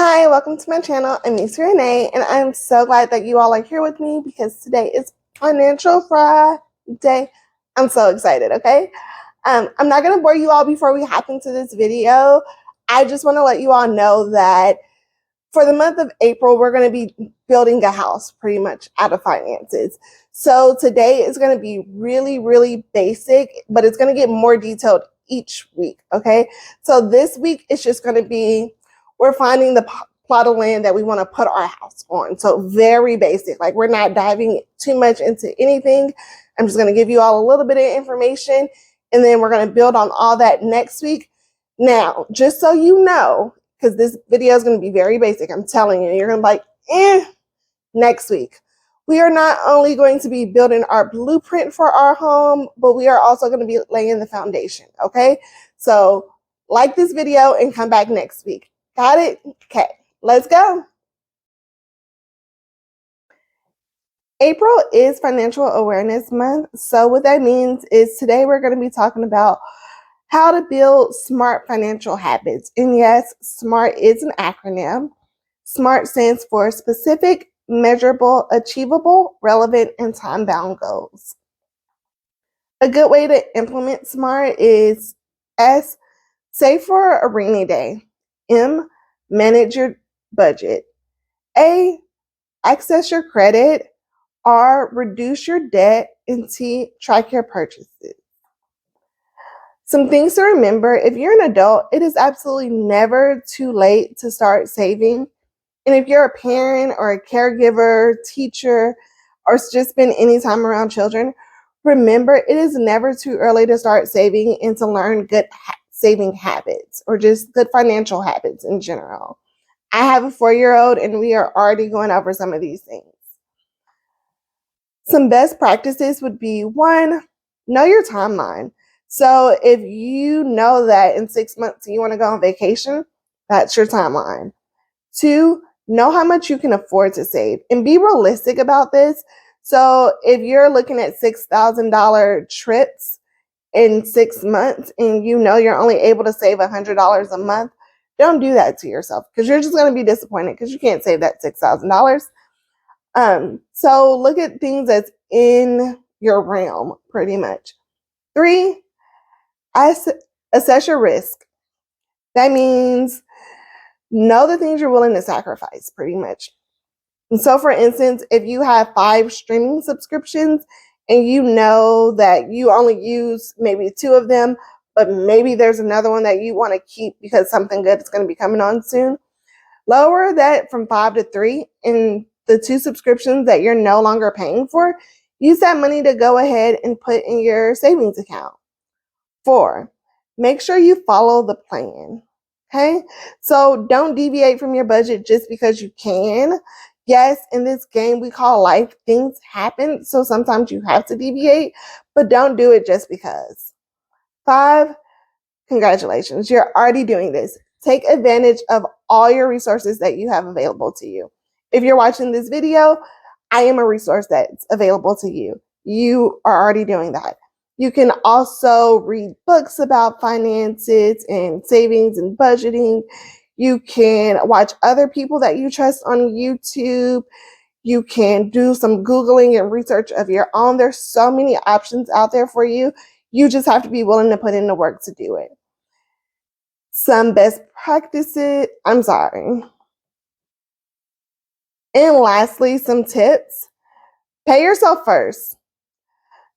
Hi, welcome to my channel. I'm Miss Renee, and I'm so glad that you all are here with me because today is Financial Friday. I'm so excited, okay? I'm not going to bore you all before we hop into this video. I just want to let you all know that for the month of April, we're going to be building a house pretty much out of finances. So today is going to be really, really basic, but it's going to get more detailed each week, okay? So this week, it's just going to be we're finding the plot of land that we want to put our house on. So very basic. Like, we're not diving too much into anything. I'm just going to give you all a little bit of information, and then we're going to build on all that next week. Now, just so you know, because this video is going to be very basic, I'm telling you, you're going to be like, next week. We are not only going to be building our blueprint for our home, but we are also going to be laying the foundation, okay? So like this video and come back next week. Got it? Okay, let's go. April is Financial Awareness Month. So what that means is today we're going to be talking about how to build SMART financial habits. And yes, SMART is an acronym. SMART stands for specific, measurable, achievable, relevant, and time-bound goals. A good way to implement SMART is S, save for a rainy day. M, manage your budget. A, access your credit. R, reduce your debt. And T, track your purchases. Some things to remember: if you're an adult, it is absolutely never too late to start saving. And if you're a parent or a caregiver, teacher, or just spend any time around children, remember it is never too early to start saving and to learn good saving habits or just good financial habits in general. I have a 4-year-old and we are already going over some of these things. Some best practices would be: 1, know your timeline. So if you know that in 6 months you want to go on vacation, that's your timeline. 2, know how much you can afford to save and be realistic about this. So if you're looking at $6,000 trips in 6 months and you know you're only able to save $100 a month, don't do that to yourself because you're just going to be disappointed because you can't save that $6,000. So look at things that's in your realm pretty much. 3, assess your risk. That means know the things you're willing to sacrifice pretty much. And so for instance, if you have 5 streaming subscriptions and you know that you only use maybe 2 of them, but maybe there's another one that you want to keep because something good is going to be coming on soon, lower that from 5 to 3, and the 2 subscriptions that you're no longer paying for, use that money to go ahead and put in your savings account. 4, make sure you follow the plan. Okay, so don't deviate from your budget just because you can. Yes, in this game we call life, things happen, so sometimes you have to deviate, but don't do it just because. 5, congratulations, you're already doing this. Take advantage of all your resources that you have available to you. If you're watching this video, I am a resource that's available to you. You are already doing that. You can also read books about finances and savings and budgeting. You can watch other people that you trust on YouTube. You can do some Googling and research of your own. There's so many options out there for you. You just have to be willing to put in the work to do it. Some best practices, and lastly, some tips. Pay yourself first.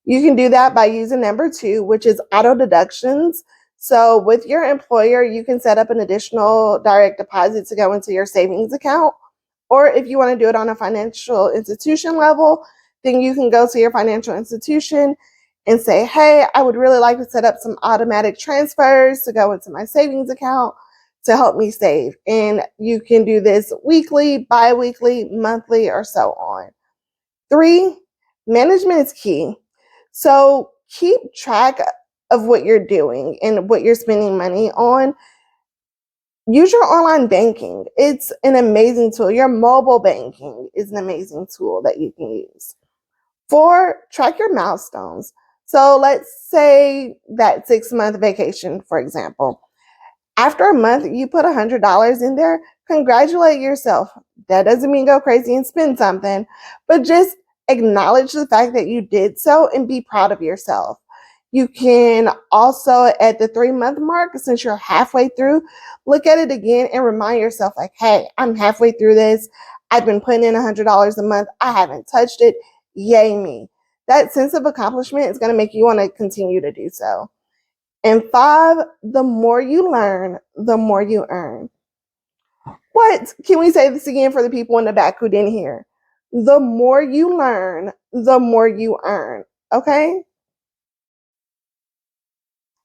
You can do that by using number 2, which is auto deductions. So with your employer, you can set up an additional direct deposit to go into your savings account. Or if you want to do it on a financial institution level, then you can go to your financial institution and say, hey, I would really like to set up some automatic transfers to go into my savings account to help me save. And you can do this weekly, bi-weekly, monthly, or so on. 3, management is key. So keep track of what you're doing and what you're spending money on. Use your online banking. It's an amazing tool. Your mobile banking is an amazing tool that you can use. 4, track your milestones. So let's say that 6-month vacation, for example. After a month, you put $100 in there, congratulate yourself. That doesn't mean go crazy and spend something, but just acknowledge the fact that you did so and be proud of yourself. You can also, at the 3-month mark, since you're halfway through, look at it again and remind yourself, like, hey, I'm halfway through this. I've been putting in $100 a month. I haven't touched it. Yay me. That sense of accomplishment is going to make you want to continue to do so. And 5, the more you learn, the more you earn. What? Can we say this again for the people in the back who didn't hear? The more you learn, the more you earn. Okay?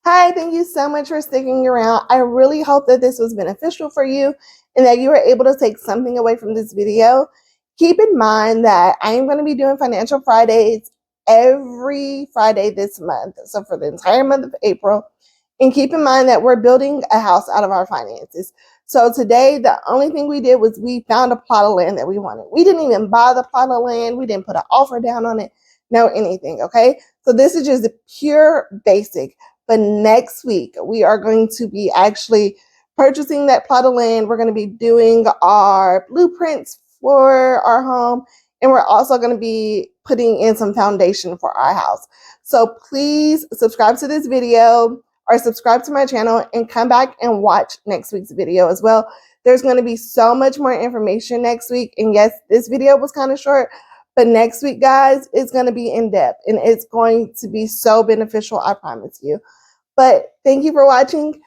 Hi, thank you so much for sticking around. I really hope that this was beneficial for you and that you were able to take something away from this video. Keep in mind that I am going to be doing Financial Fridays every Friday this month. So for the entire month of April. And keep in mind that we're building a house out of our finances. So today, the only thing we did was we found a plot of land that we wanted. We didn't even buy the plot of land. We didn't put an offer down on it. No anything, okay? So this is just a pure basic. But next week, we are going to be actually purchasing that plot of land. We're going to be doing our blueprints for our home. And we're also going to be putting in some foundation for our house. So please subscribe to this video or subscribe to my channel and come back and watch next week's video as well. There's going to be so much more information next week. And yes, this video was kind of short, but next week, guys, it's going to be in depth and it's going to be so beneficial, I promise you. But thank you for watching.